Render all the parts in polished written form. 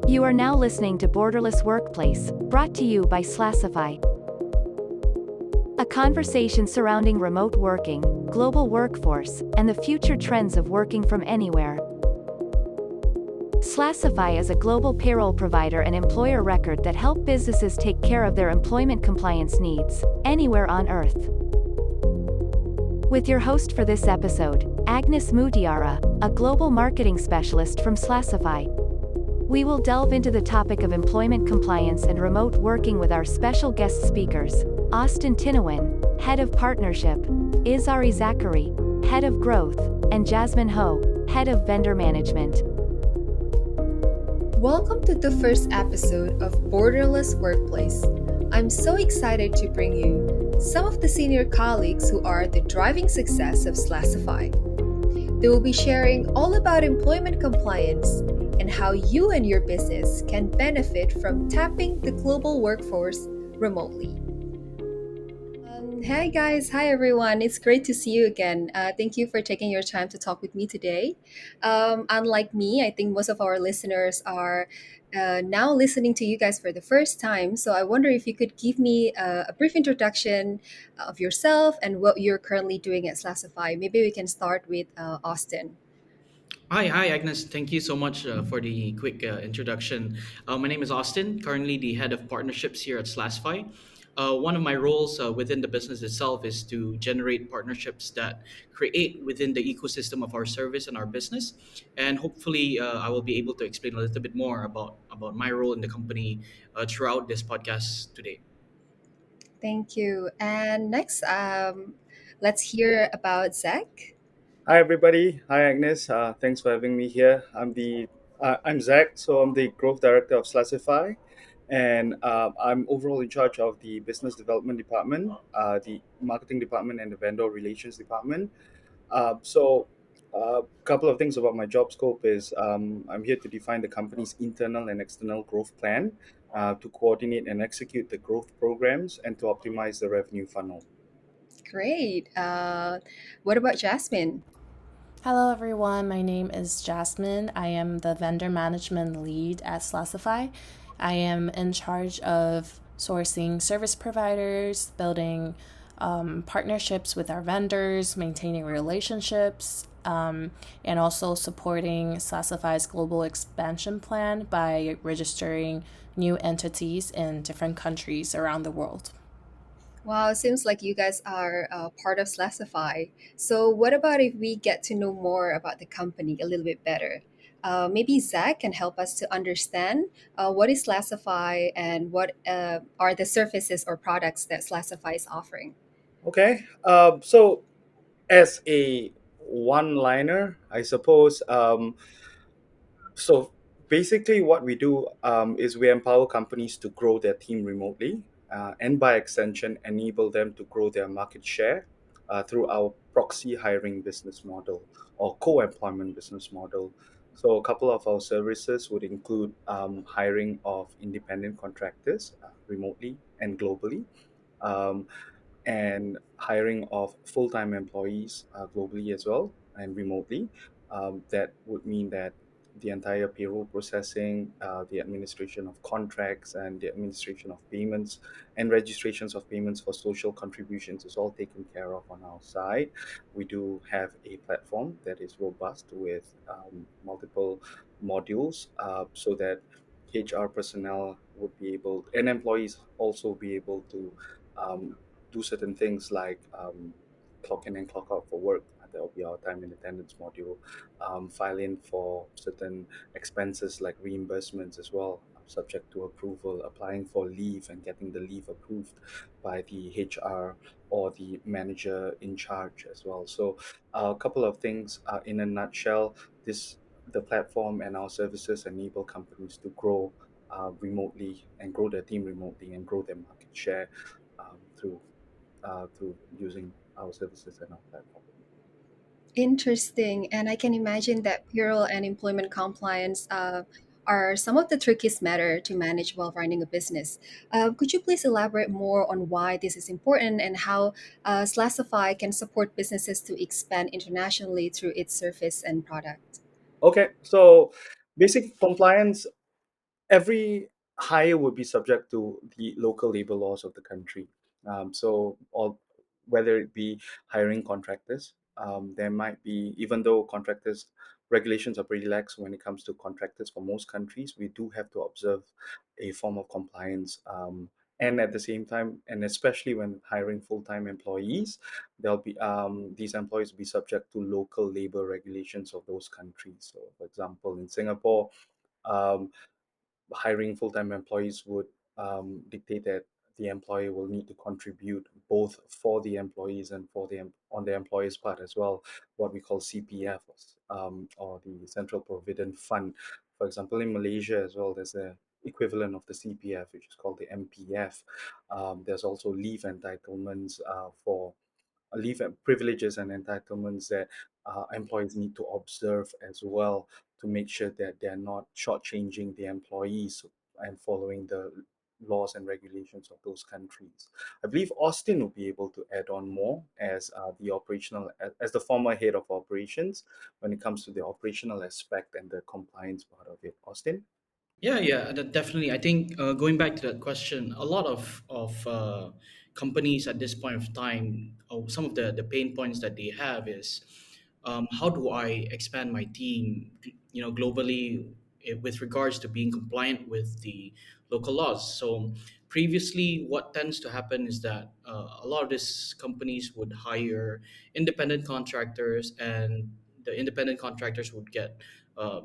You are now listening to Borderless Workplace, brought to you by Slasify. A conversation surrounding remote working, global workforce, and the future trends of working from anywhere. Slasify is a global payroll provider and employer record that help businesses take care of their employment compliance needs, anywhere on Earth. With your host for this episode, Agnes Mutiara, a global marketing specialist from Slasify. We will delve into the topic of employment compliance and remote working with our special guest speakers, Austin Tinawin, Head of Partnership, Izhary Zachary, Head of Growth, and Jasmine Ho, Head of Vendor Management. Welcome to the first episode of Borderless Workplace. I'm so excited to bring you some of the senior colleagues who are the driving success of Slasify. They will be sharing all about employment compliance and how you and your business can benefit from tapping the global workforce remotely. Hi guys, hi everyone. It's great to see you again. Thank you for taking your time to talk with me today. Unlike me, I think most of our listeners are now listening to you guys for the first time. So I wonder if you could give me a brief introduction of yourself and what you're currently doing at Slasify. Maybe we can start with Austin. Hi, Agnes. Thank you so much for the quick introduction. My name is Austin, currently the head of partnerships here at Slasify. One of my roles within the business itself is to generate partnerships that create within the ecosystem of our service and our business. And hopefully, I will be able to explain a little bit more about my role in the company throughout this podcast today. Thank you. And next, let's hear about Zach. Hi everybody. Hi Agnes. Thanks for having me here. I'm Zach. So I'm the growth director of Slasify, and I'm overall in charge of the business development department, the marketing department, and the vendor relations department. A couple of things about my job scope is I'm here to define the company's internal and external growth plan, to coordinate and execute the growth programs, and to optimize the revenue funnel. Great. What about Jasmine? Hello, everyone. My name is Jasmine. I am the vendor management lead at Slasify. I am in charge of sourcing service providers, building partnerships with our vendors, maintaining relationships, and also supporting Slasify's global expansion plan by registering new entities in different countries around the world. Wow, it seems like you guys are part of Slasify. So, what about if we get to know more about the company a little bit better? Maybe Zach can help us to understand what is Slasify and what are the services or products that Slasify is offering. Okay. So as a one-liner, I suppose. So basically, what we do is we empower companies to grow their team remotely, and by extension, enable them to grow their market share through our proxy hiring business model or co-employment business model. So a couple of our services would include hiring of independent contractors remotely and globally. Um, and hiring of full-time employees globally as well and remotely. That would mean that the entire payroll processing, the administration of contracts, and the administration of payments and registrations of payments for social contributions is all taken care of on our side. We do have a platform that is robust with multiple modules, so that HR personnel would be able, and employees also be able to um, do certain things like clock in and clock out for work. That will be our time and attendance module. File in for certain expenses like reimbursements as well, subject to approval, applying for leave and getting the leave approved by the HR or the manager in charge as well. So a couple of things in a nutshell. This the platform and our services enable companies to grow remotely and grow their team remotely and grow their market share through using our services and our platform. Interesting. And I can imagine that payroll and employment compliance are some of the trickiest matter to manage while running a business. Could you please elaborate more on why this is important and how Slasify can support businesses to expand internationally through its service and product? Okay, so basic compliance every hire would be subject to the local labor laws of the country. So, or whether it be hiring contractors, there might be, even though contractors regulations are pretty lax when it comes to contractors for most countries, we do have to observe a form of compliance. And at the same time, and especially when hiring full-time employees, there'll be these employees will be subject to local labor regulations of those countries. So, for example, in Singapore, um, hiring full-time employees would dictate that the employer will need to contribute both for the employees and for the on the employer's part as well, what we call CPF, or the Central Provident Fund. For example, in Malaysia as well, there's a equivalent of the CPF, which is called the MPF. There's also leave entitlements for leave privileges and entitlements that employees need to observe as well, to make sure that they're not shortchanging the employees and following the laws and regulations of those countries. I believe Austin will be able to add on more as the operational, as the former head of operations, when it comes to the operational aspect and the compliance part of it. Austin? Yeah, yeah, definitely. I think going back to that question, a lot of companies at this point of time, some of the pain points that they have is, how do I expand my team, globally, with regards to being compliant with the local laws. So previously, what tends to happen is that a lot of these companies would hire independent contractors, and the independent contractors would get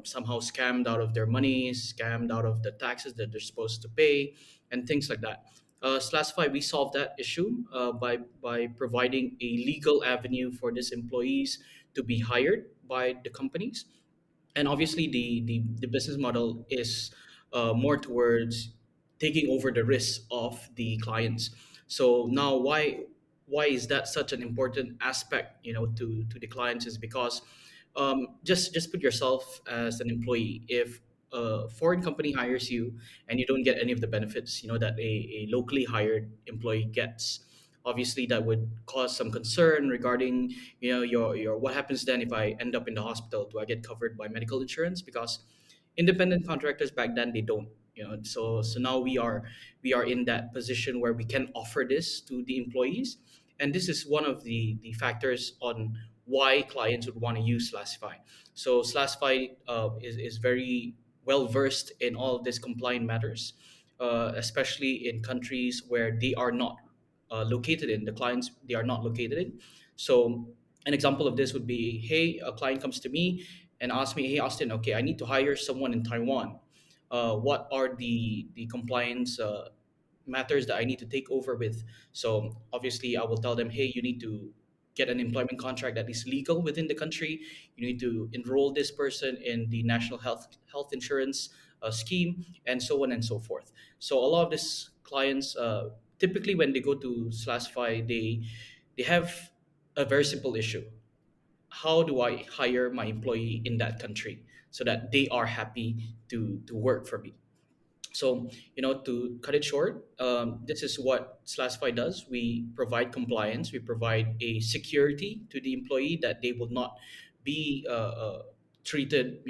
somehow scammed out of their money, scammed out of the taxes that they're supposed to pay, and things like that. Slasify, we solved that issue by providing a legal avenue for these employees to be hired by the companies. And obviously, the business model is more towards taking over the risk of the clients. So now, why is that such an important aspect, to the clients, is because, just put yourself as an employee. If a foreign company hires you and you don't get any of the benefits, that a locally hired employee gets, obviously that would cause some concern regarding, your what happens then if I end up in the hospital. Do I get covered by medical insurance? Because independent contractors back then, they don't. So now we are in that position where we can offer this to the employees. And this is one of the factors on why clients would want to use Slasify. So Slasify is very well versed in all of these compliant matters, especially in countries where they are not located in, the clients they are not located in. So an example of this would be, hey, a client comes to me and asks me, hey, Austin, okay, I need to hire someone in Taiwan. What are the compliance matters that I need to take over with? So obviously, I will tell them, hey, you need to get an employment contract that is legal within the country. You need to enroll this person in the national health insurance scheme, and so on and so forth. So a lot of these clients, typically when they go to Slasify, they have a very simple issue: how do I hire my employee in that country so that they are happy to work for me? So, to cut it short, this is what Slasify does. We provide compliance, we provide a security to the employee that they will not be treated,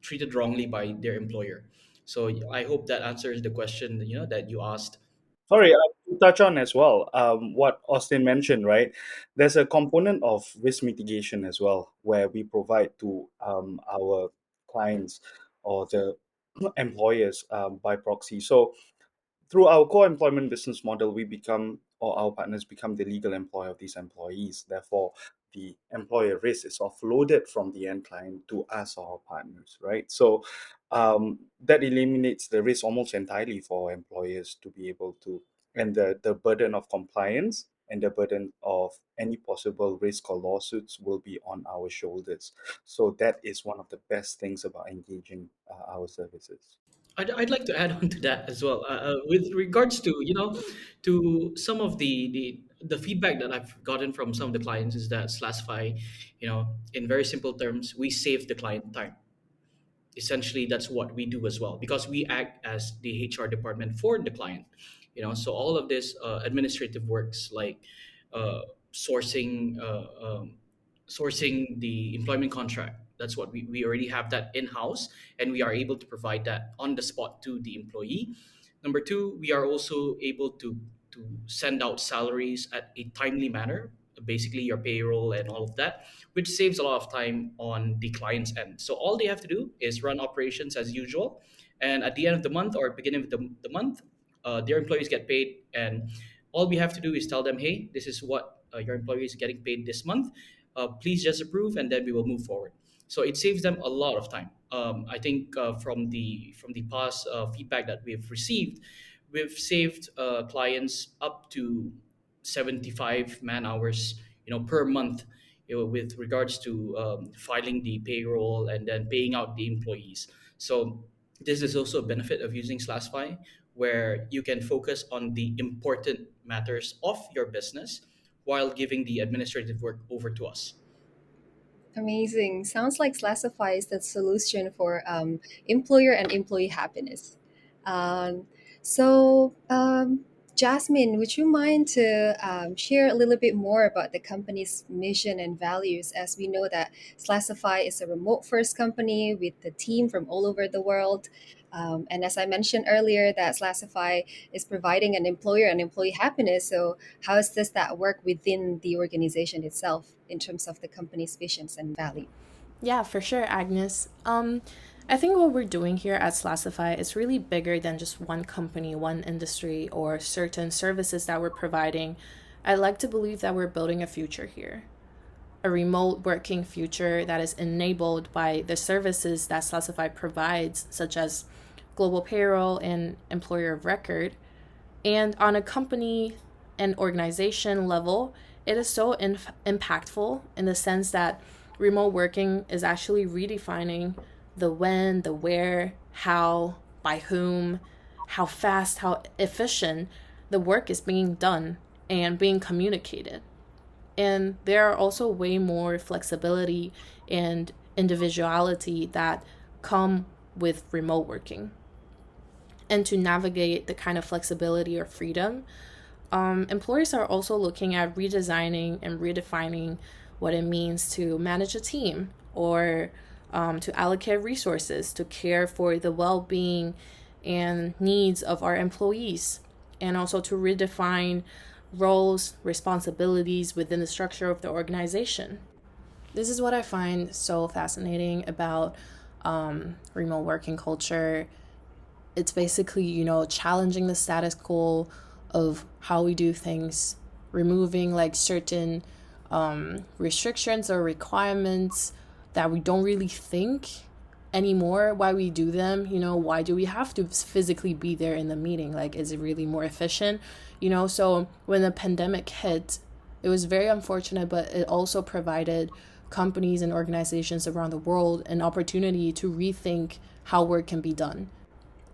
treated wrongly by their employer. So I hope that answers the question, that you asked. Sorry, to touch on as well, what Austin mentioned, right? There's a component of risk mitigation as well, where we provide to our clients or the employers by proxy. So through our core employment business model, we become, or our partners become, the legal employer of these employees. Therefore, the employer risk is offloaded from the end client to us or our partners, right? So that eliminates the risk almost entirely for employers to be able to, and the burden of compliance and the burden of any possible risk or lawsuits will be on our shoulders. So that is one of the best things about engaging our services. I'd like to add on to that as well, with regards to, to some of the feedback that I've gotten from some of the clients is that Slasify, in very simple terms, we save the client time. Essentially, that's what we do as well, because we act as the HR department for the client. So all of this administrative works, like uh, sourcing, sourcing the employment contract, That's what we already have that in house, and we are able to provide that on the spot to the employee. Number two, we are also able to send out salaries at a timely manner, basically your payroll and all of that, which saves a lot of time on the client's end. So all they have to do is run operations as usual, and at the end of the month or beginning of the month, their employees get paid, and all we have to do is tell them, hey, this is what your employee is getting paid this month. Please just approve, and then we will move forward. So it saves them a lot of time. I think from the past feedback that we've received, we've saved clients up to 75 man hours, per month, with regards to filing the payroll and then paying out the employees. So this is also a benefit of using Slasify, where you can focus on the important matters of your business while giving the administrative work over to us. Amazing. Sounds like Slasify is the solution for employer and employee happiness. Um, so, Jasmine, would you mind to share a little bit more about the company's mission and values? As we know that Slasify is a remote first company with the team from all over the world. And as I mentioned earlier, that Slasify is providing an employer and employee happiness. So, how does that work within the organization itself in terms of the company's visions and value? Yeah, for sure, Agnes. I think what we're doing here at Slasify is really bigger than just one company, one industry, or certain services that we're providing. I like to believe that we're building a future here, a remote working future that is enabled by the services that Slasify provides, such as global payroll and employer of record. And on a company and organization level, it is so impactful in the sense that remote working is actually redefining the when, the where, how, by whom, how fast, how efficient the work is being done and being communicated. And there are also way more flexibility and individuality that come with remote working. And to navigate the kind of flexibility or freedom, employers are also looking at redesigning and redefining what it means to manage a team, or to allocate resources to care for the well-being and needs of our employees, and also to redefine roles, responsibilities within the structure of the organization. This is what I find so fascinating about remote working culture. It's basically, challenging the status quo of how we do things, removing like certain restrictions or requirements that we don't really think anymore why we do them. Why do we have to physically be there in the meeting? Like, is it really more efficient? So when the pandemic hit, it was very unfortunate, but it also provided companies and organizations around the world an opportunity to rethink how work can be done.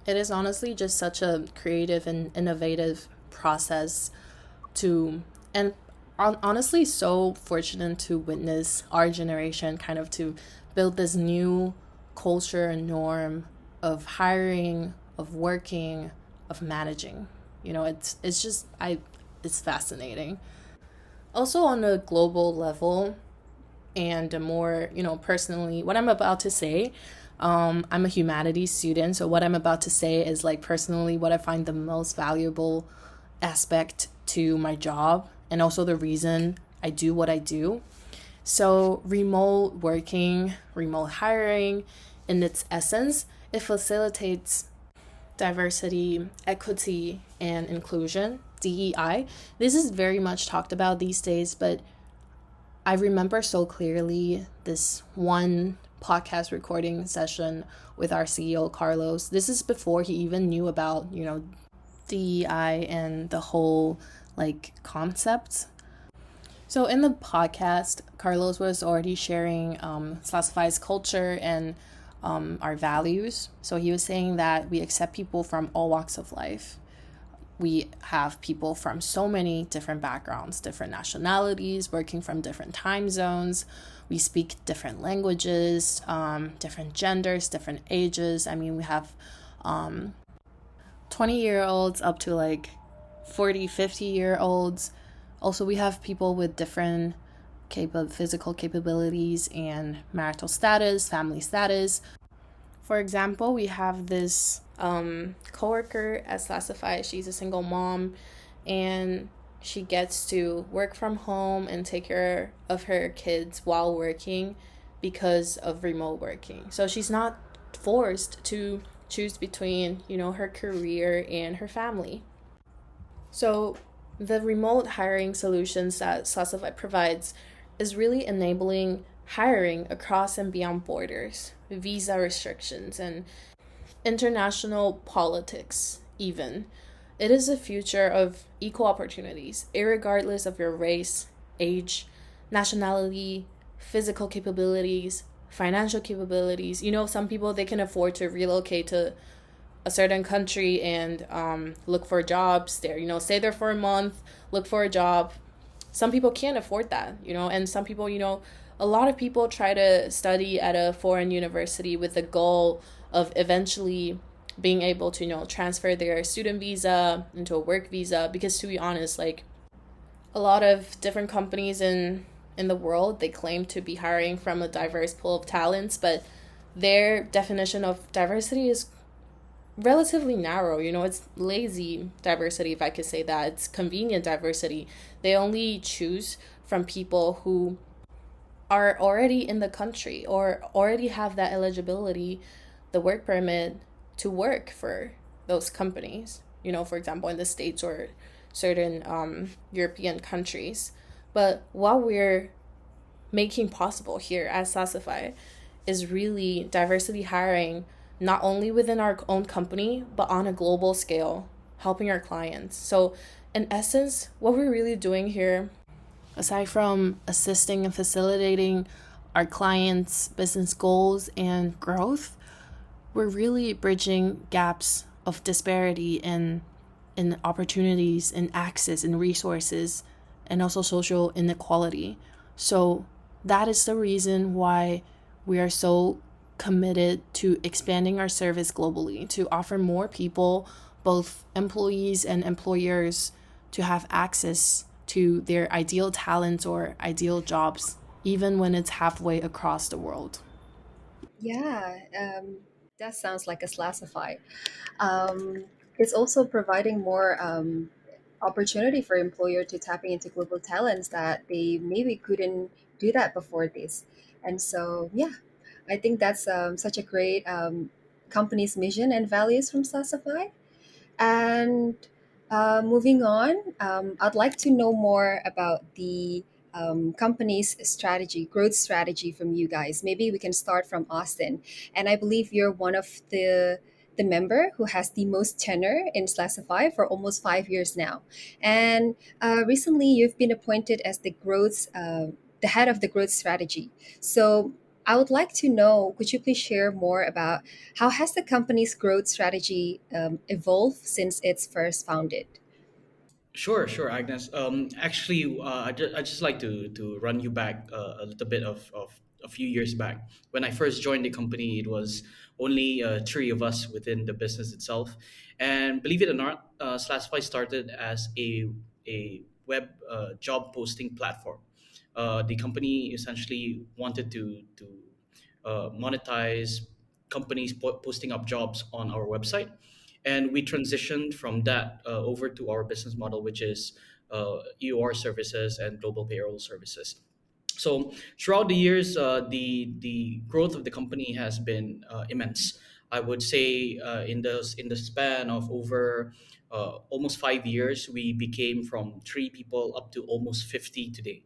It is honestly just such a creative and innovative process and honestly so fortunate to witness our generation kind of to build this new culture and norm of hiring, of working, of managing. It's fascinating. Also on a global level, and a more, personally, what I'm about to say, I'm a humanities student, so what I'm about to say is like personally what I find the most valuable aspect to my job, and also the reason I do what I do. So remote working, remote hiring, in its essence, it facilitates diversity, equity, and inclusion, DEI. This is very much talked about these days, but I remember so clearly this one podcast recording session with our CEO, Carlos. This is before he even knew about, DEI and the whole concept. So in the podcast, Carlos was already sharing Slasify's culture and our values. So he was saying that we accept people from all walks of life. We have people from so many different backgrounds, different nationalities, working from different time zones. We speak different languages, different genders, different ages. I mean, we have 20-year-olds up to 40, 50-year-olds. Also, we have people with different physical capabilities and marital status, family status. For example, we have this coworker at Slasify. She's a single mom, and she gets to work from home and take care of her kids while working because of remote working. So she's not forced to choose between, her career and her family. So the remote hiring solutions that Slasify provides is really enabling hiring across and beyond borders, visa restrictions, and international politics, even. It is a future of equal opportunities, regardless of your race, age, nationality, physical capabilities, financial capabilities. Some people, they can afford to relocate to a certain country and look for jobs there. Stay there for a month, look for a job. Some people can't afford that, and some people, a lot of people try to study at a foreign university with the goal of eventually being able to, transfer their student visa into a work visa. Because to be honest, like, a lot of different companies in the world, they claim to be hiring from a diverse pool of talents, but their definition of diversity is relatively narrow. It's lazy diversity, if I could say that. It's convenient diversity. They only choose from people who are already in the country or already have that eligibility, the work permit, to work for those companies, for example, in the States or certain European countries. But what we're making possible here at Slasify is really diversity hiring, not only within our own company, but on a global scale, helping our clients. So, in essence, what we're really doing here, aside from assisting and facilitating our clients' business goals and growth, we're really bridging gaps of disparity in opportunities, in access, in resources, and also social inequality. So that is the reason why we are so committed to expanding our service globally, to offer more people, both employees and employers, to have access to their ideal talents or ideal jobs, even when it's halfway across the world. Yeah, that sounds like a Slasify. It's also providing more opportunity for employer to tapping into global talents that they maybe couldn't do that before this. And so, yeah, I think that's such a great company's mission and values from Slasify. And moving on, I'd like to know more about the company's strategy, growth strategy from you guys. Maybe we can start from Austin. And I believe you're one of the member who has the most tenure in Slasify for almost 5 years now. And recently, you've been appointed as the head of the growth strategy. So I would like to know, could you please share more about how has the company's growth strategy evolved since it's first founded? Sure, sure, Agnes. Actually, I just like to run you back a little bit of a few years back. When I first joined the company, it was only three of us within the business itself, and believe it or not, Slasify started as a web job posting platform. The company essentially wanted to monetize companies posting up jobs on our website, and we transitioned from that over to our business model, which is EOR services and global payroll services. So throughout the years, the growth of the company has been immense. I would say in the span of over almost 5 years, we became from three people up to almost 50 today,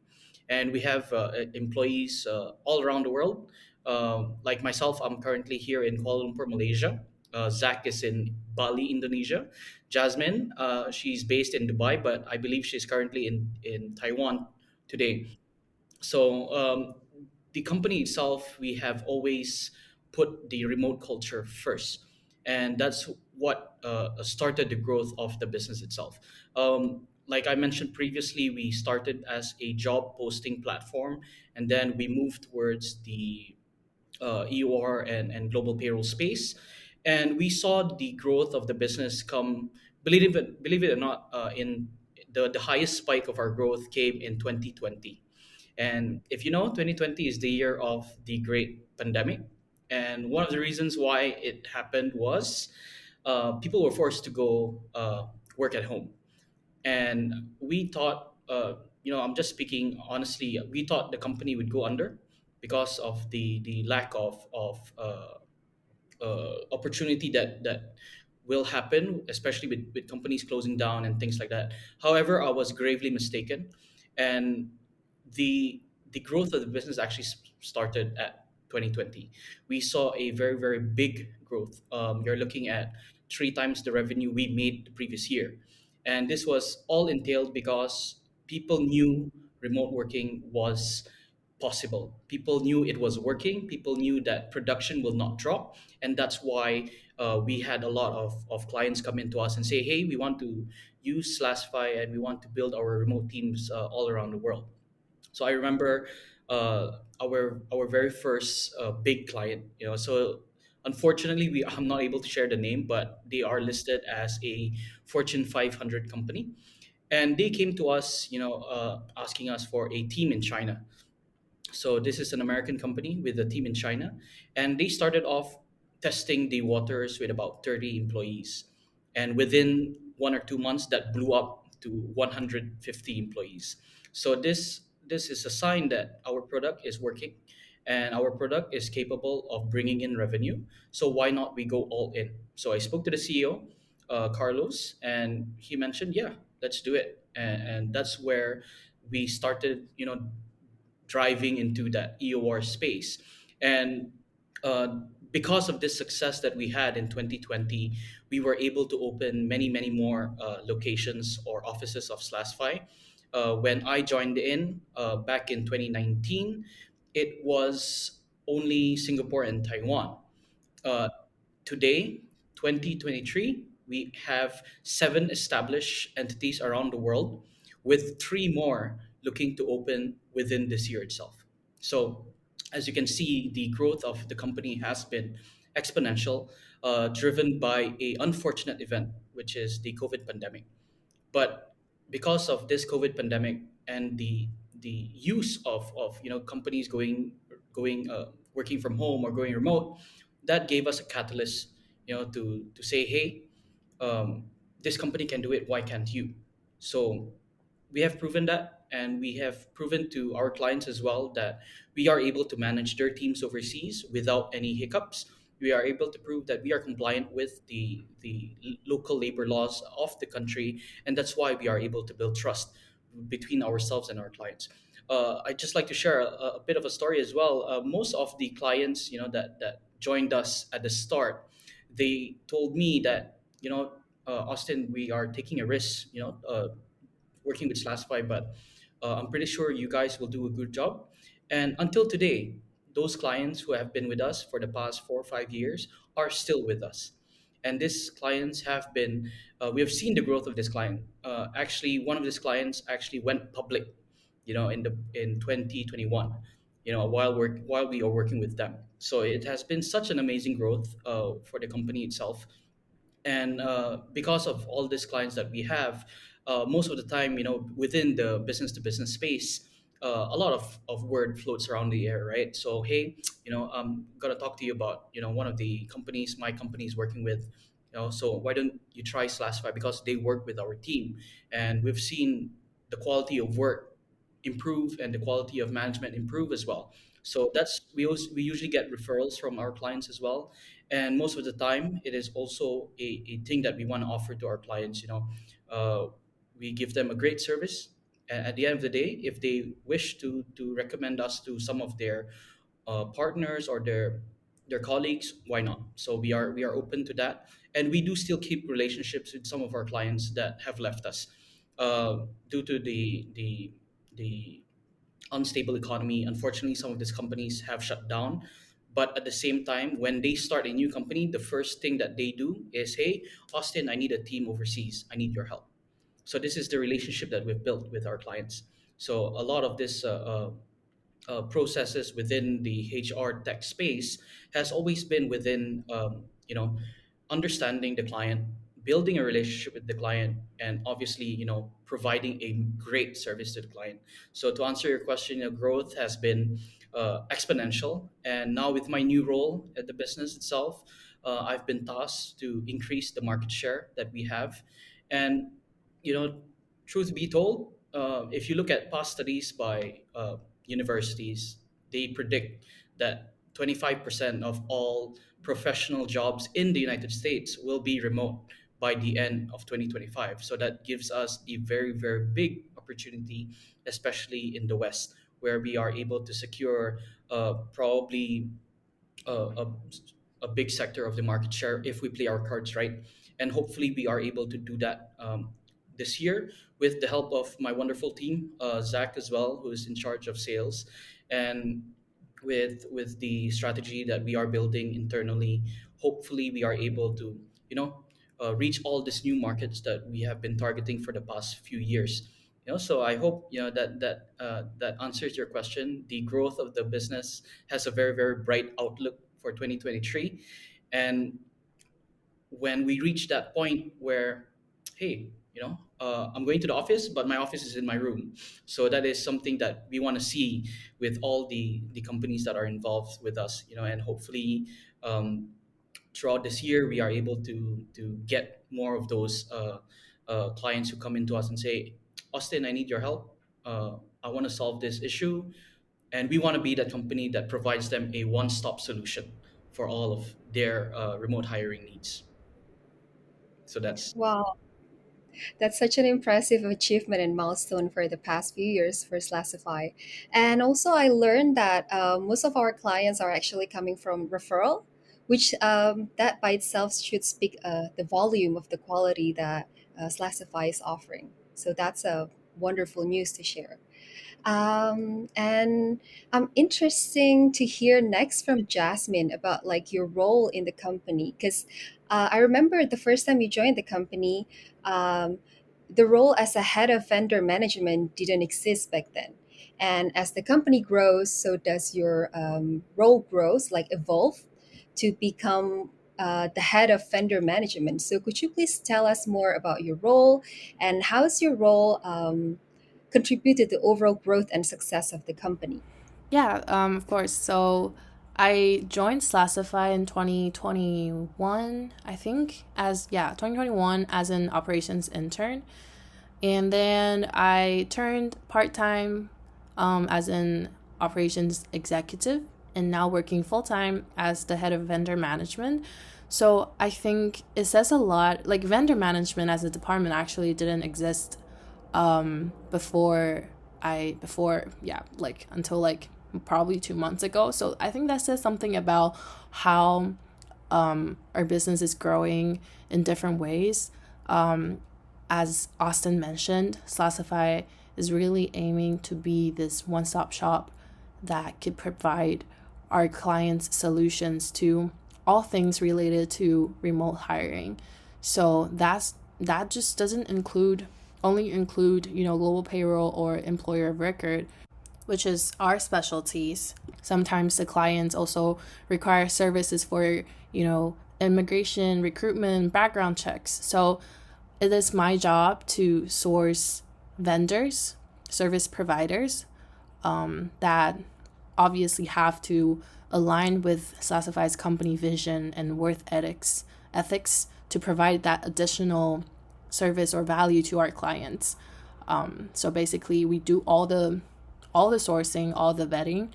and we have employees all around the world. Like myself, I'm currently here in Kuala Lumpur, Malaysia. Zach is in Bali, Indonesia. Jasmine, she's based in Dubai, but I believe she's currently in Taiwan today. So the company itself, we have always put the remote culture first, and that's what started the growth of the business itself. Like I mentioned previously, we started as a job posting platform, and then we moved towards the EOR and global payroll space, and we saw the growth of the business come. Believe it or not, in the highest spike of our growth came in 2020, And if you know, 2020 is the year of the great pandemic. And one of the reasons why it happened was people were forced to go work at home. And we thought, I'm just speaking honestly, we thought the company would go under because of the lack of opportunity that will happen, especially with companies closing down and things like that. However, I was gravely mistaken, and the the growth of the business actually started at 2020. We saw a very very big growth. You're looking at three times the revenue we made the previous year, and this was all entailed because people knew remote working was possible. People knew it was working. People knew that production will not drop. And that's why we had a lot of clients come into us and say, hey, we want to use Slasify and we want to build our remote teams all around the world. So I remember our very first big client, so unfortunately I'm not able to share the name, but they are listed as a Fortune 500 company. And they came to us, asking us for a team in China. So this is an American company with a team in China, and they started off testing the waters with about 30 employees, and within 1 or 2 months, that blew up to 150 employees. So this is a sign that our product is working, and our product is capable of bringing in revenue. So why not we go all in? So I spoke to the CEO, Carlos, and he mentioned, yeah, let's do it, and that's where we started, driving into that EOR space. And because of this success that we had in 2020, we were able to open many, many more locations or offices of Slasify. When I joined in back in 2019, it was only Singapore and Taiwan. Uh, Today, 2023, we have seven established entities around the world, with three more looking to open within this year itself. So, as you can see, the growth of the company has been exponential, driven by a unfortunate event, which is the COVID pandemic. But because of this COVID pandemic and the use of companies going working from home or going remote, that gave us a catalyst, to say, hey, um, this company can do it. Why can't you? So we have proven that, and we have proven to our clients as well that we are able to manage their teams overseas without any hiccups. We are able to prove that we are compliant with the local labor laws of the country, and that's why we are able to build trust between ourselves and our clients. I'd just like to share a bit of a story as well. Most of the clients, that joined us at the start, they told me that, Austin, we are taking a risk, working with Slasify, but I'm pretty sure you guys will do a good job. And until today, those clients who have been with us for the past 4 or 5 years are still with us. And these clients have been, we have seen the growth of this client. Actually, one of these clients actually went public, in 2021. While we are working with them, so it has been such an amazing growth for the company itself. And because of all these clients that we have, most of the time, within the business to business space, a lot of word floats around the air, right? So hey, I'm gonna talk to you about, one of the companies my company is working with. So why don't you try Slasify, because they work with our team, and we've seen the quality of work improve and the quality of management improve as well. So we usually get referrals from our clients as well. And most of the time, it is also a thing that we want to offer to our clients. We give them a great service, and at the end of the day, if they wish to recommend us to some of their partners or their colleagues, why not? So we are open to that, and we do still keep relationships with some of our clients that have left us due to the unstable economy. Unfortunately, some of these companies have shut down. But at the same time, when they start a new company, the first thing that they do is, hey, Austin, I need a team overseas. I need your help. So this is the relationship that we've built with our clients. So a lot of this processes within the HR tech space has always been within, understanding the client, building a relationship with the client, and obviously, providing a great service to the client. So to answer your question, growth has been exponential. And now with my new role at the business itself, I've been tasked to increase the market share that we have. And, you know, truth be told, if you look at past studies by universities, they predict that 25% of all professional jobs in the United States will be remote by the end of 2025. So that gives us a very, very big opportunity, especially in the West, where we are able to secure probably a, a big sector of the market share if we play our cards right. And hopefully, we are able to do that this year with the help of my wonderful team, Zach as well, who is in charge of sales, and with the strategy that we are building internally. Hopefully, we are able to reach all these new markets that we have been targeting for the past few years. So I hope that answers your question. The growth of the business has a very, very bright outlook for 2023. And when we reach that point where, hey, I'm going to the office, but my office is in my room. So that is something that we want to see with all the companies that are involved with us. And hopefully, um, throughout this year, we are able to get more of those clients who come into us and say, Austin, I need your help. I want to solve this issue. And we want to be that company that provides them a one-stop solution for all of their remote hiring needs. So that's Wow, that's such an impressive achievement and milestone for the past few years for Slasify. And also, I learned that most of our clients are actually coming from referral, which that by itself should speak the volume of the quality that Slasify is offering. So that's a wonderful news to share. And interesting to hear next from Jasmine about like your role in the company because I remember the first time you joined the company, um, the role as a head of vendor management didn't exist back then. And as the company grows, so does your role grows, like evolve to become the head of vendor management. So could you please tell us more about your role and how is your role contributed to the overall growth and success of the company? Yeah, of course. So I joined Slasify in 2021, I think, 2021 as an operations intern. And then I turned part time as an operations executive and now working full time as the head of vendor management. So I think it says a lot. Like vendor management as a department actually didn't exist until like probably 2 months ago. So I think that says something about how our business is growing in different ways. As Austin mentioned, Slasify is really aiming to be this one-stop shop that could provide our clients solutions to all things related to remote hiring. So that just doesn't only include global payroll or employer of record, which is our specialties. Sometimes the clients also require services for immigration, recruitment, background checks. So it is my job to source vendors, service providers that obviously have to align with Slasify's company vision and worth ethics to provide that additional service or value to our clients. So basically, we do all the sourcing, all the vetting,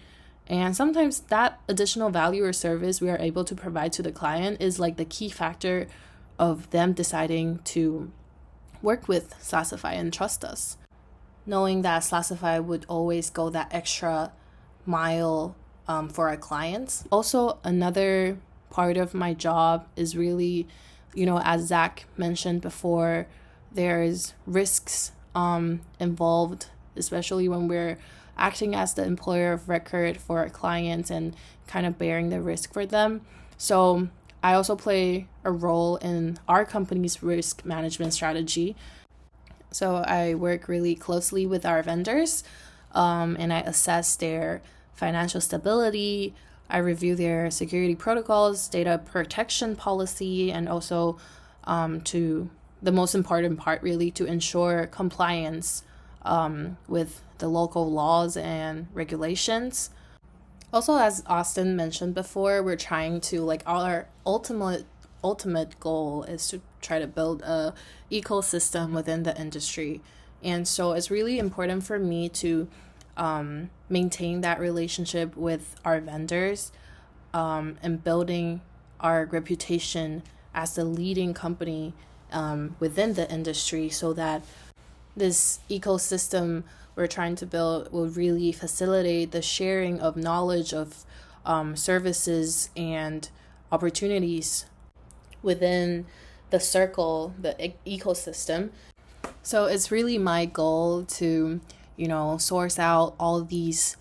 and sometimes that additional value or service we are able to provide to the client is like the key factor of them deciding to work with Slasify and trust us, knowing that Slasify would always go that extra mile for our clients. Also, another part of my job is really, as Zach mentioned before, there's risks involved, especially when we're acting as the employer of record for our clients and kind of bearing the risk for them. So I also play a role in our company's risk management strategy. So I work really closely with our vendors and I assess their financial stability. I review their security protocols, data protection policy, and also to the most important part, really, to ensure compliance with the local laws and regulations. Also, as Austin mentioned before, we're trying to, like, our ultimate goal is to try to build a ecosystem within the industry. And so it's really important for me to maintain that relationship with our vendors, and building our reputation as the leading company within the industry, so that this ecosystem we're trying to build will really facilitate the sharing of knowledge of services and opportunities within the circle, the ecosystem. So it's really my goal to, source out all these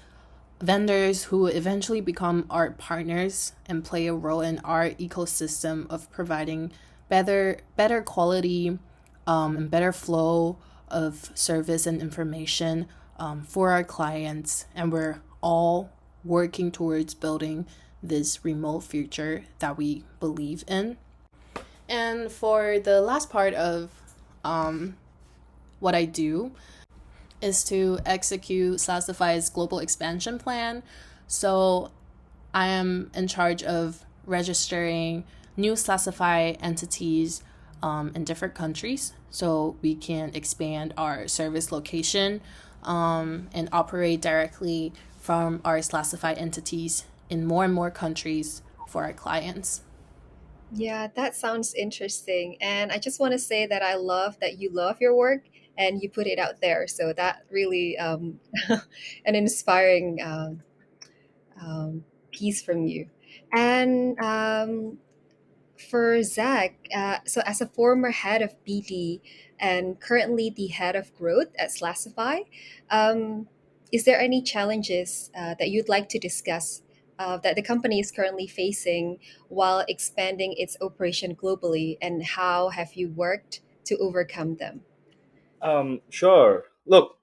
vendors who eventually become our partners and play a role in our ecosystem of providing better quality, and better flow of service and information for our clients. And we're all working towards building this remote future that we believe in. And for the last part of what I do is to execute Slasify's global expansion plan. So I am in charge of registering new Slasify entities in different countries, so we can expand our service location and operate directly from our Slasify entities in more and more countries for our clients. Yeah, that sounds interesting. And I just want to say that I love that you love your work and you put it out there. So that really an inspiring piece from you. And for Zach, so as a former head of BD and currently the head of growth at Slasify, um, is there any challenges that you'd like to discuss that the company is currently facing while expanding its operation globally, and how have you worked to overcome them? Sure. Look,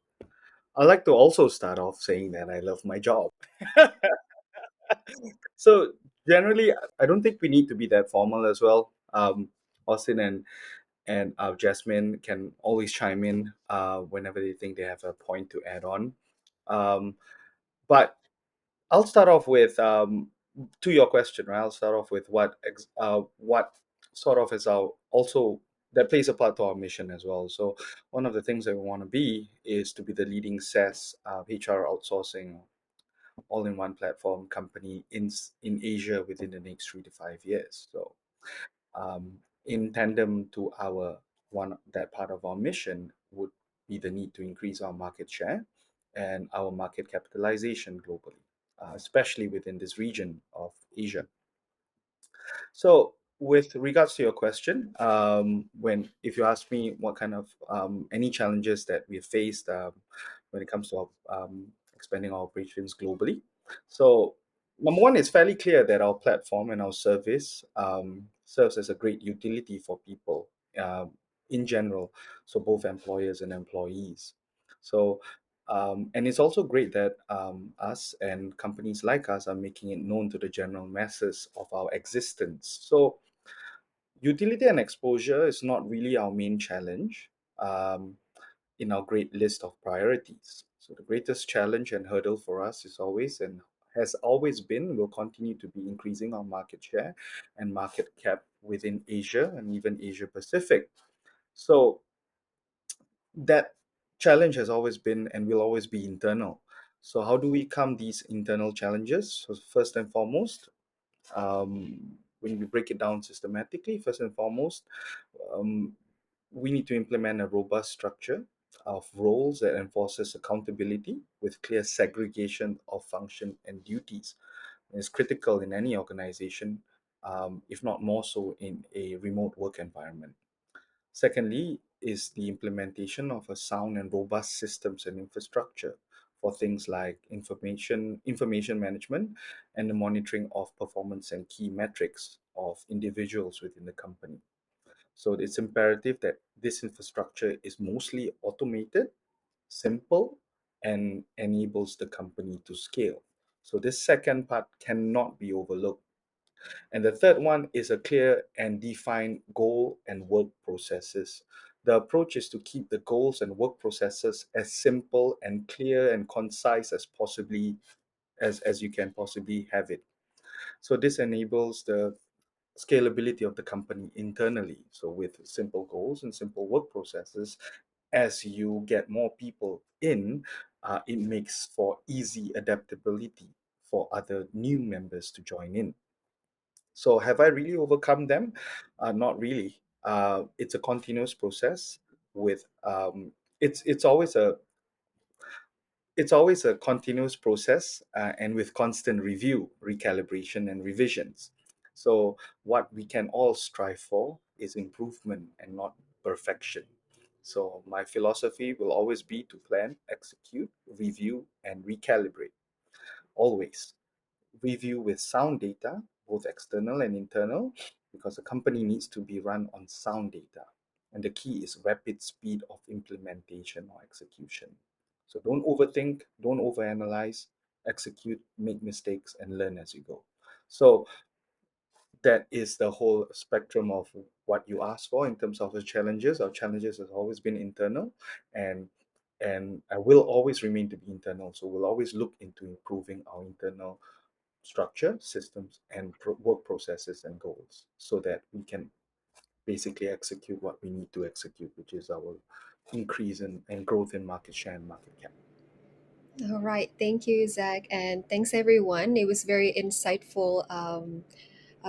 I like to also start off saying that I love my job. So generally, I don't think we need to be that formal as well. Austin and Jasmine can always chime in whenever they think they have a point to add on. Um, but I'll start off with to your question, right? I'll start off with what sort of is our also that plays a part to our mission as well. So one of the things that we want to be is to be the leading SaaS HR outsourcing all-in-one platform company in Asia within the next 3 to 5 years. So um, in tandem to our one that part of our mission would be the need to increase our market share and our market capitalization globally, especially within this region of Asia. So, with regards to your question, when if you ask me what kind of any challenges that we faced when it comes to expanding our operations globally, so number one, it's fairly clear that our platform and our service serves as a great utility for people in general, so both employers and employees. So and it's also great that us and companies like us are making it known to the general masses of our existence. So, utility and exposure is not really our main challenge um, in our great list of priorities. So, the greatest challenge and hurdle for us is always and has always been, will continue to be increasing our market share and market cap within Asia and even Asia Pacific. So, that challenge has always been and will always be internal. So, how do we come these internal challenges? So, first and foremost, when we break it down systematically, first and foremost, um, we need to implement a robust structure of roles that enforces accountability with clear segregation of function and duties. It's critical in any organization, if not more so in a remote work environment. Secondly, is the implementation of a sound and robust systems and infrastructure for things like information management and the monitoring of performance and key metrics of individuals within the company. So it's imperative that this infrastructure is mostly automated, simple, and enables the company to scale. So this second part cannot be overlooked. And the third one is a clear and defined goal and work processes. The approach is to keep the goals and work processes as simple and clear and concise as possibly as you can possibly have it. So this enables the scalability of the company internally. So with simple goals and simple work processes, as you get more people in, it makes for easy adaptability for other new members to join in. So have I really overcome them? Not really. It's a continuous process with it's always a continuous process, and with constant review, recalibration, and revisions. So what we can all strive for is improvement and not perfection. So my philosophy will always be to plan, execute, review, and recalibrate. Always review with sound data, both external and internal, because a company needs to be run on sound data. And the key is rapid speed of implementation or execution. So don't overthink, don't overanalyze, execute, make mistakes, and learn as you go. So that is the whole spectrum of what you asked for in terms of the challenges. Our challenges has always been internal, and I will always remain to be internal. So we'll always look into improving our internal structure, systems, and work processes and goals so that we can basically execute what we need to execute, which is our increase and growth in market share and market cap. All right. Thank you, Zach. And thanks, everyone. It was very insightful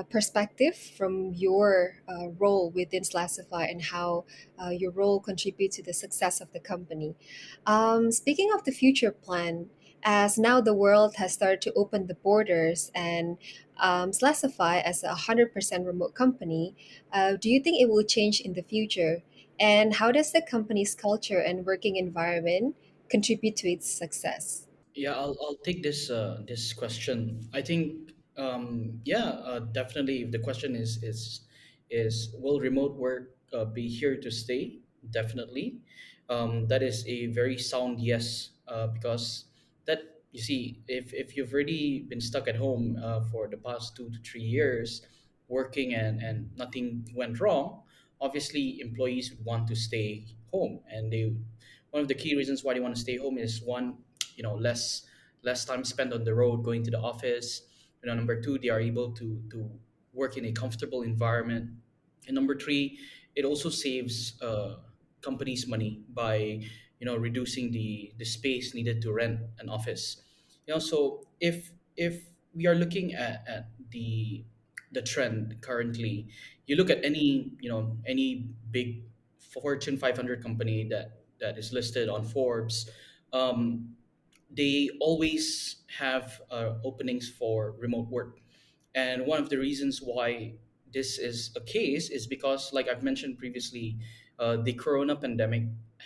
perspective from your role within Slasify and how your role contributes to the success of the company. Speaking of the future plan, as now the world has started to open the borders and Slasify as a 100% remote company, do you think it will change in the future? And how does the company's culture and working environment contribute to its success? Yeah, I'll take this question. I think yeah, definitely. If the question is will remote work be here to stay? Definitely. That is a very sound yes, because that you see, if you've already been stuck at home for the past 2 to 3 years working and nothing went wrong, obviously employees would want to stay home, and they one of the key reasons why they want to stay home is one, less time spent on the road going to the office. Number two, they are able to work in a comfortable environment, and number three, it also saves companies money by reducing the space needed to rent an office. So if we are looking at the trend currently, you look at any big Fortune 500 company that is listed on Forbes. They always have openings for remote work. And one of the reasons why this is a case is because, like I've mentioned previously, the corona pandemic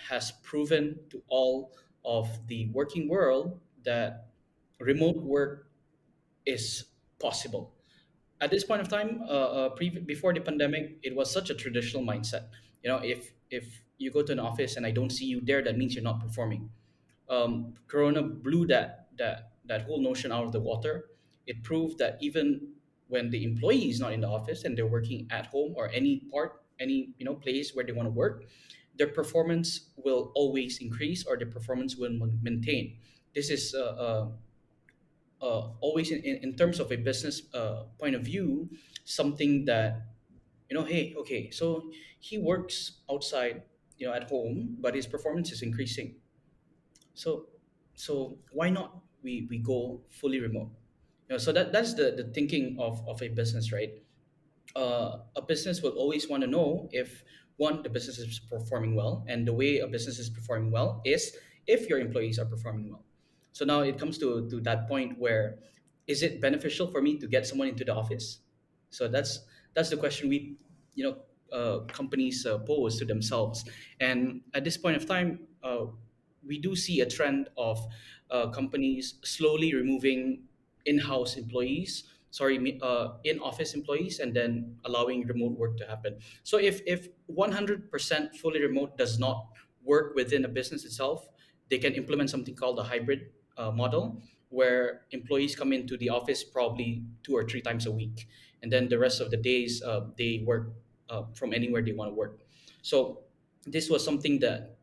has proven to all of the working world that remote work is possible. At this point of time, before the pandemic, it was such a traditional mindset. If you go to an office and I don't see you there, that means you're not performing. Corona blew that whole notion out of the water. It proved that even when the employee is not in the office and they're working at home or any place where they want to work, their performance will always increase or their performance will maintain. This is always in terms of a business point of view, something that hey, okay, so he works outside, at home, but his performance is increasing. So so why not we go fully remote? So that's the thinking of a business, right? A business will always want to know if one, the business is performing well, and the way a business is performing well is if your employees are performing well. So now it comes to that point where, is it beneficial for me to get someone into the office? So that's the question companies pose to themselves. And at this point of time, we do see a trend of companies slowly removing in-house employees, in-office employees, and then allowing remote work to happen. So if 100% fully remote does not work within a business itself, they can implement something called a hybrid model, where employees come into the office probably 2 or 3 times a week, and then the rest of the days they work from anywhere they want to work. So this was something that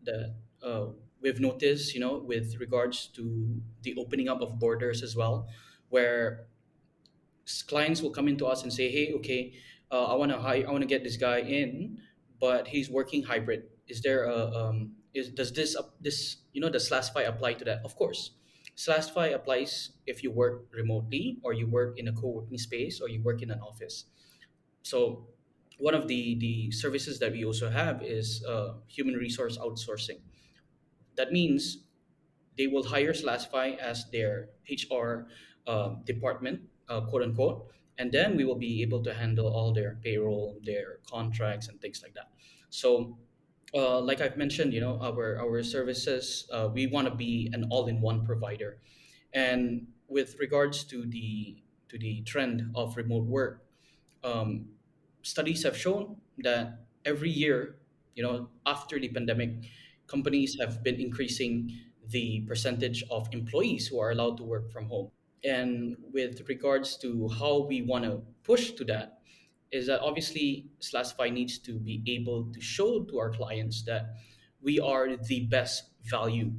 we've noticed, with regards to the opening up of borders as well, where clients will come into us and say, "Hey, okay, I want to get this guy in, but he's working hybrid. Is there a is does this does Slasify apply to that?" Of course, Slasify applies if you work remotely, or you work in a co-working space, or you work in an office. So one of the services that we also have is human resource outsourcing. That means they will hire Slasify as their HR department, quote unquote, and then we will be able to handle all their payroll, their contracts, and things like that. So, like I've mentioned, our services, we want to be an all-in-one provider. And with regards to the trend of remote work, um, studies have shown that every year, after the pandemic, companies have been increasing the percentage of employees who are allowed to work from home. And with regards to how we want to push to that, is that obviously Slasify needs to be able to show to our clients that we are the best value.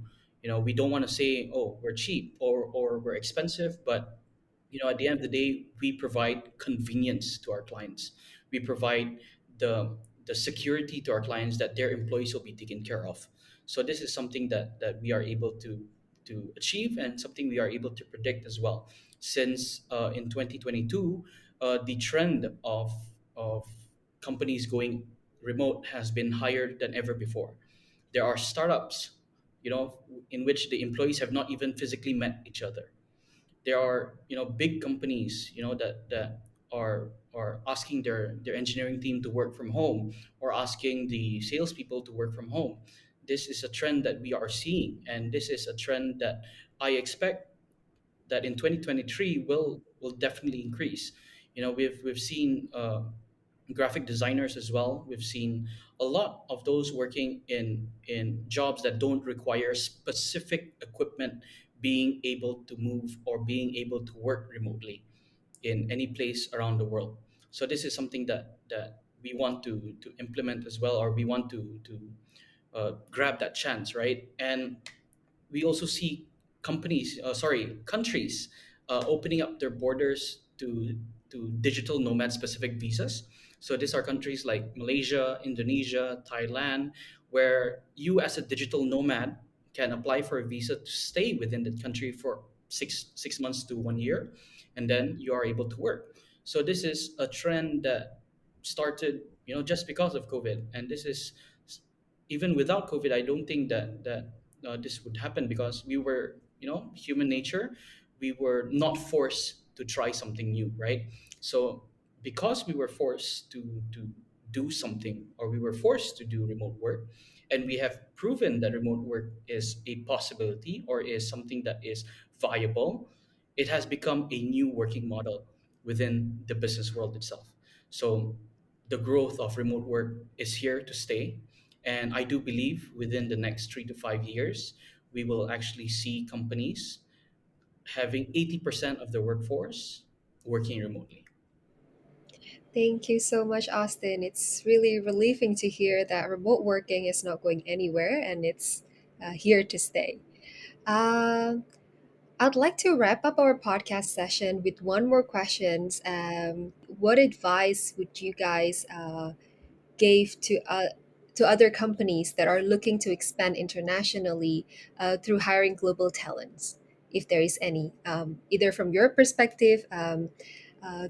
We don't want to say, oh, we're cheap, or we're expensive, but at the end of the day, we provide convenience to our clients. We provide the security to our clients that their employees will be taken care of. So this is something that we are able to achieve, and something we are able to predict as well. Since in 2022, the trend of companies going remote has been higher than ever before. There are startups, in which the employees have not even physically met each other. There are big companies that are asking their engineering team to work from home, or asking the salespeople to work from home. This is a trend that we are seeing, and this is a trend that I expect that in 2023 will definitely increase. We've seen graphic designers as well. We've seen a lot of those working in jobs that don't require specific equipment, being able to move or being able to work remotely in any place around the world. So this is something that we want to implement as well, or we want to grab that chance, right? And we also see countries opening up their borders to digital nomad specific visas. So these are countries like Malaysia, Indonesia, Thailand, where you as a digital nomad can apply for a visa to stay within the country for six months to 1 year, and then you are able to work. So this is a trend that started, just because of COVID, and this is even without COVID. I don't think that this would happen, because we were, human nature. We were not forced to try something new, right? So because we were forced to do something, or we were forced to do remote work, and we have proven that remote work is a possibility, or is something that is viable, it has become a new working model within the business world itself. So the growth of remote work is here to stay. And I do believe within the next 3 to 5 years, we will actually see companies having 80% of their workforce working remotely. Thank you so much, Austin. It's really relieving to hear that remote working is not going anywhere and it's here to stay. Um, I'd like to wrap up our podcast session with one more question. What advice would you guys gave to other companies that are looking to expand internationally through hiring global talents, if there is any, either from your perspective,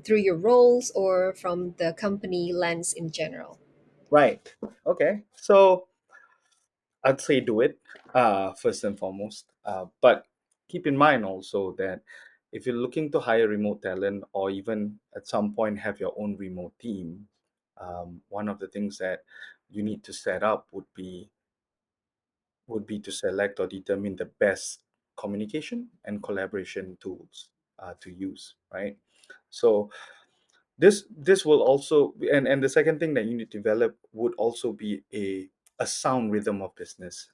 through your roles, or from the company lens in general? Right. Okay. So I'd say do it first and foremost. But keep in mind also that if you're looking to hire remote talent, or even at some point have your own remote team, one of the things that you need to set up would be to select or determine the best communication and collaboration tools to use, right? So this will also, and the second thing that you need to develop would also be a sound rhythm of business,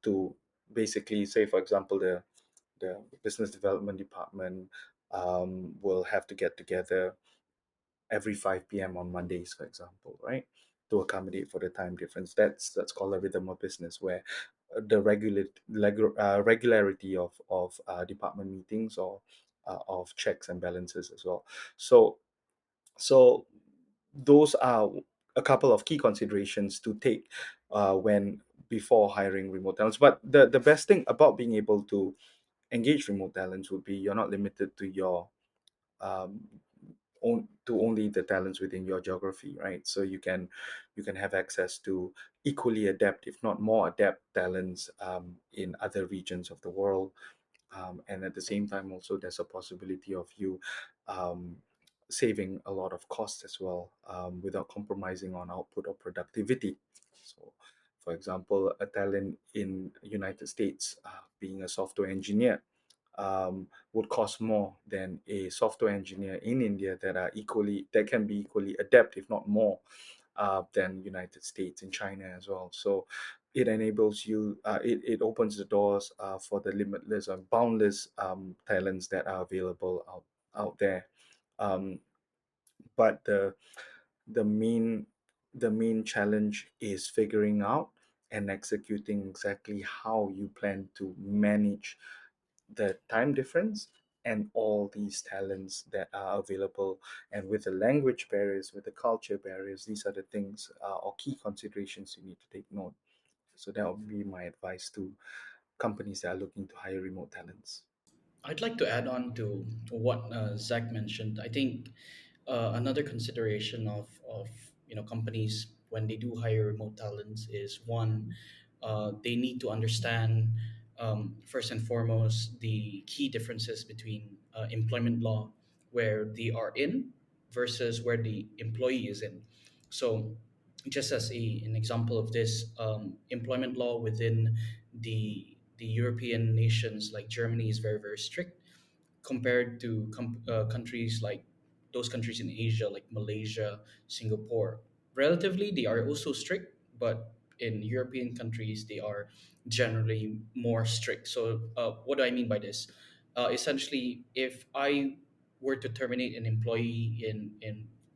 to basically say, for example, the business development department will have to get together every 5 p.m. on Mondays, for example, right? To accommodate for the time difference. That's called a rhythm of business, where regularity of department meetings or of checks and balances as well. So so those are a couple of key considerations to take when before hiring remote talents. But the best thing about being able to engage remote talents would be you're not limited to your um, to only the talents within your geography, right? So you can have access to equally adept, if not more adept, talents in other regions of the world, and at the same time also there's a possibility of you um, saving a lot of cost as well, without compromising on output or productivity. So for example, a talent in United States, being a software engineer, would cost more than a software engineer in India that can be equally adept, if not more, than United States and China as well. So it enables you, it opens the doors for the limitless and boundless talents that are available out there. Um, but the main the main challenge is figuring out and executing exactly how you plan to manage the time difference and all these talents that are available. And with the language barriers, with the culture barriers, these are the things or key considerations you need to take note. So that would be my advice to companies that are looking to hire remote talents. I'd like to add on to what Zach mentioned. I think another consideration of companies when they do hire remote talents is one, they need to understand first and foremost the key differences between employment law where they are in versus where the employee is in. So, just as an example of this, employment law within the European nations like Germany is very, very strict compared to countries like those countries in Asia, like Malaysia, Singapore. Relatively, they are also strict, but in European countries, they are generally more strict. So, what do I mean by this? Essentially, if I were to terminate an employee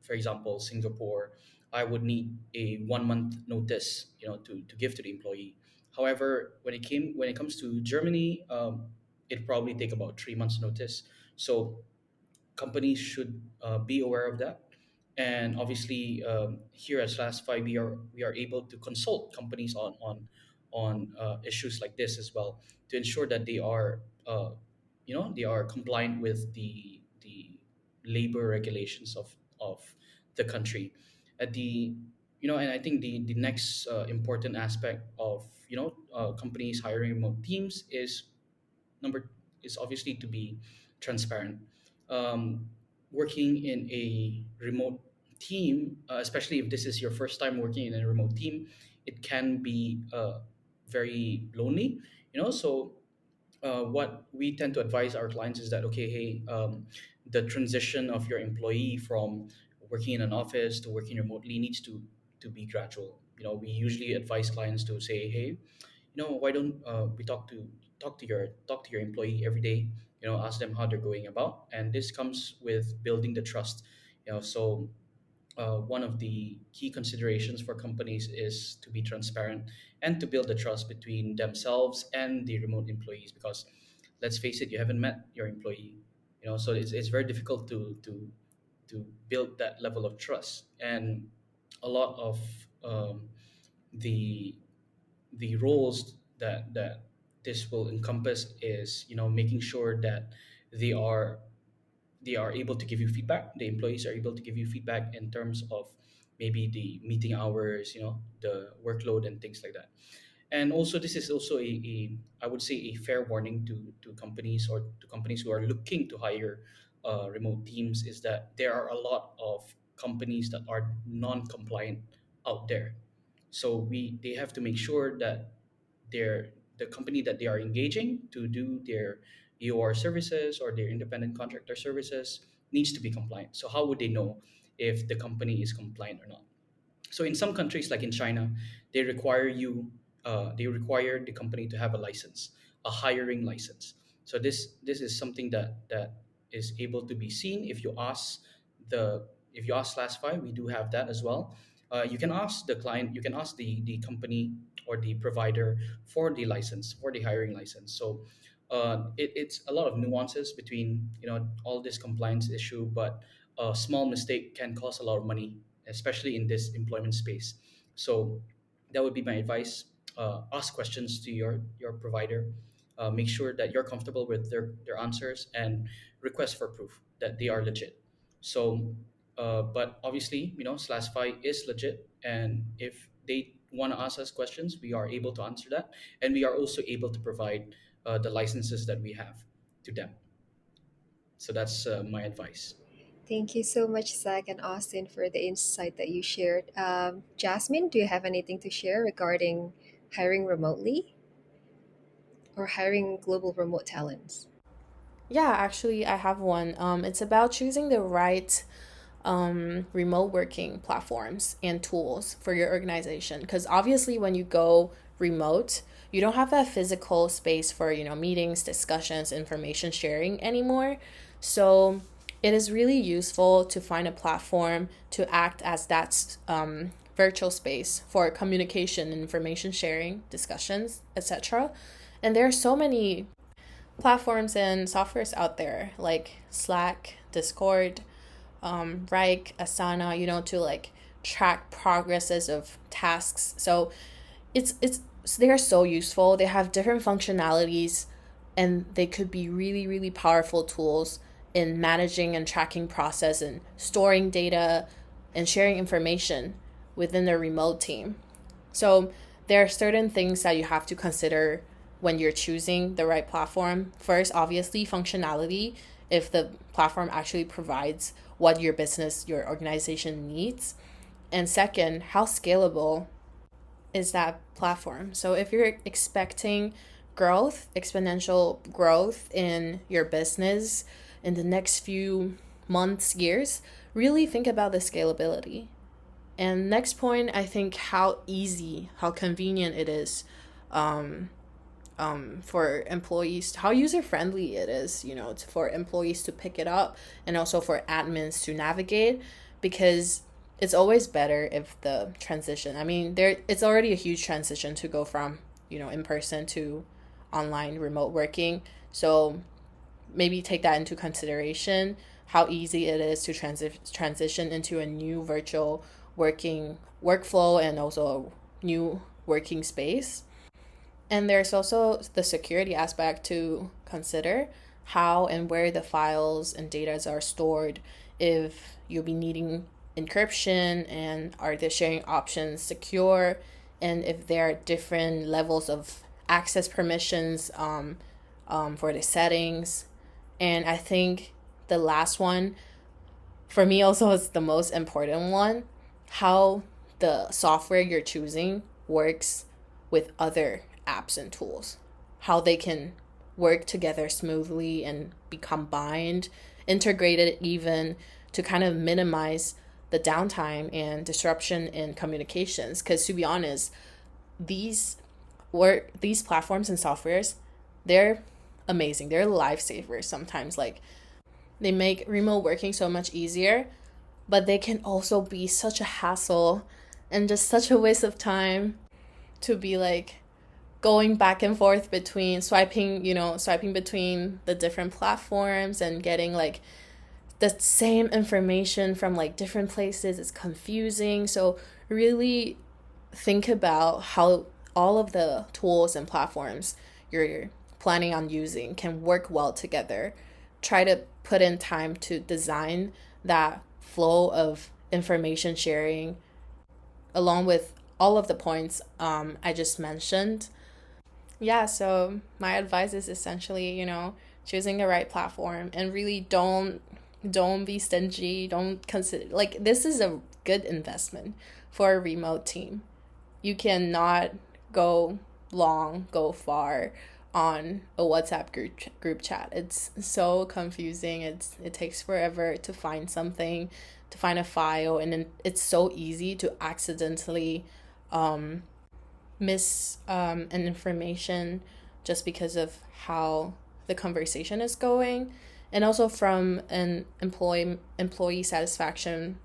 for example, Singapore, I would need a 1 month notice, to give to the employee. However, when it comes to Germany, it probably take about 3 months notice. So companies should be aware of that. And obviously, here at Slasify, we are able to consult companies on issues like this as well to ensure that they are compliant with the labor regulations of the country. At the and I think the next important aspect of companies hiring remote teams number is obviously to be transparent. Um, Working in a remote team, especially if this is your first time working in a remote team, it can be very lonely. So what we tend to advise our clients is that, okay, hey, the transition of your employee from working in an office to working remotely needs to be gradual. We usually advise clients to say, hey, why don't we talk to your employee every day, ask them how they're going about, and this comes with building the trust. So one of the key considerations for companies is to be transparent and to build the trust between themselves and the remote employees, because let's face it, you haven't met your employee, so it's very difficult to build that level of trust. And a lot of um, the the roles that this will encompass is making sure that they are they are able to give you feedback. The employees are able to give you feedback in terms of maybe the meeting hours, the workload and things like that. And also, this is also a I would say a fair warning to companies, or to companies who are looking to hire remote teams, is that there are a lot of companies that are non-compliant out there. So they have to make sure that the company that they are engaging to do their EOR services or their independent contractor services needs to be compliant. So how would they know if the company is compliant or not? So in some countries, like in China, they require the company to have a license, a hiring license. So this is something that is able to be seen if you ask the if you ask Slasify, we do have that as well. You can ask the client, you can ask the company or the provider for the license, for the hiring license. So it's a lot of nuances between all this compliance issue, but a small mistake can cost a lot of money, especially in this employment space. So that would be my advice. Ask questions to your provider. Make sure that you're comfortable with their answers, and request for proof that they are legit. So, but obviously, Slasify is legit, and if they want to ask us questions, we are able to answer that, and we are also able to provide the licenses that we have to them. So that's my advice. Thank you so much, Zach and Austin, for the insight that you shared. Jasmine, do you have anything to share regarding hiring remotely or hiring global remote talents? Yeah, actually, I have one. It's about choosing the right remote working platforms and tools for your organization. Because obviously, when you go remote, you don't have that physical space for, meetings, discussions, information sharing anymore. So it is really useful to find a platform to act as that virtual space for communication, information sharing, discussions, etc. And there are so many platforms and softwares out there like Slack, Discord, Rike, Asana, to like track progresses of tasks. So it's they are so useful. They have different functionalities, and they could be really, really powerful tools in managing and tracking process and storing data and sharing information within the remote team. So there are certain things that you have to consider when you're choosing the right platform. First, obviously, functionality, if the platform actually provides what your business, your organization needs. And second, how scalable is that platform? So if you're expecting growth, exponential growth in your business in the next few months, years, really think about the scalability. And next point, I think how easy, how convenient it is for employees, how user friendly it is, for employees to pick it up and also for admins to navigate, because it's always better if the transition, it's already a huge transition to go from, in person to online remote working. So maybe take that into consideration, how easy it is to transition into a new virtual working workflow and also a new working space. And there's also the security aspect to consider, how and where the files and data are stored, if you'll be needing encryption, and are the sharing options secure, and if there are different levels of access permissions for the settings. And I think the last one, for me also, is the most important one, how the software you're choosing works with other apps and tools, how they can work together smoothly and be combined, integrated even, to kind of minimize the downtime and disruption in communications. Because to be honest, these platforms and softwares, they're amazing. They're lifesavers sometimes. Like, they make remote working so much easier, but they can also be such a hassle and just such a waste of time to be like going back and forth between swiping between the different platforms and getting like the same information from like different places. It's confusing. So really think about how all of the tools and platforms you're planning on using can work well together. Try to put in time to design that flow of information sharing along with all of the points I just mentioned. Yeah, so my advice is essentially, choosing the right platform, and really don't be stingy. Don't consider, like, this is a good investment for a remote team. You cannot go far on a WhatsApp group chat. It's so confusing. It takes forever to find something, to find a file, and then it's so easy to accidentally miss an information just because of how the conversation is going. And also from an employee satisfaction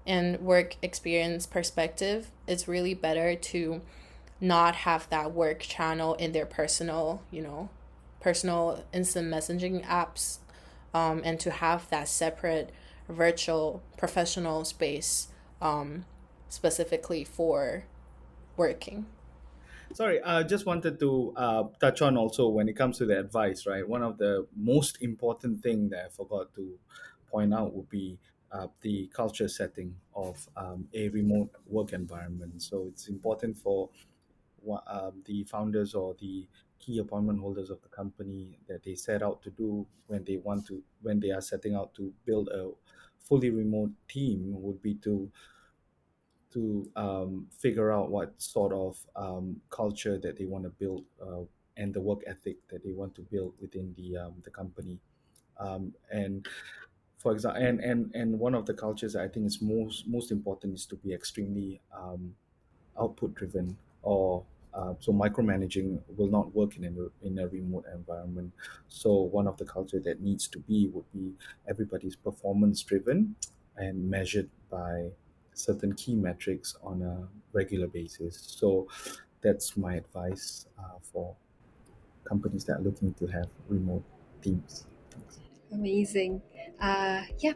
and work experience perspective, it's really better to not have that work channel in their personal instant messaging apps, and to have that separate virtual professional space, specifically for working. Sorry, I just wanted to touch on also when it comes to the advice, right? One of the most important thing that I forgot to point out would be the culture setting of a remote work environment. So it's important for the founders or the key appointment holders of the company that they set out to do when they are setting out to build a fully remote team would be to figure out what sort of culture that they want to build, and the work ethic that they want to build within the company. And for example, and one of the cultures I think is most important is to be extremely output driven, or so micromanaging will not work in a remote environment. So one of the culture that needs to be would be everybody's performance driven and measured by certain key metrics on a regular basis. So that's my advice for companies that are looking to have remote teams. Thanks. Amazing. Yeah.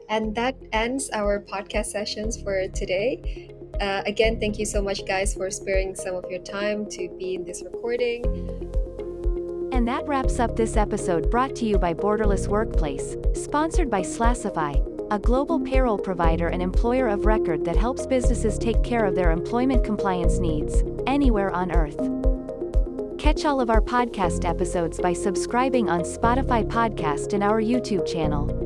And that ends our podcast sessions for today. Again, thank you so much, guys, for sparing some of your time to be in this recording. And that wraps up this episode brought to you by Borderless Workplace, sponsored by Slasify, a global payroll provider and employer of record that helps businesses take care of their employment compliance needs, anywhere on Earth. Catch all of our podcast episodes by subscribing on Spotify Podcast and our YouTube channel.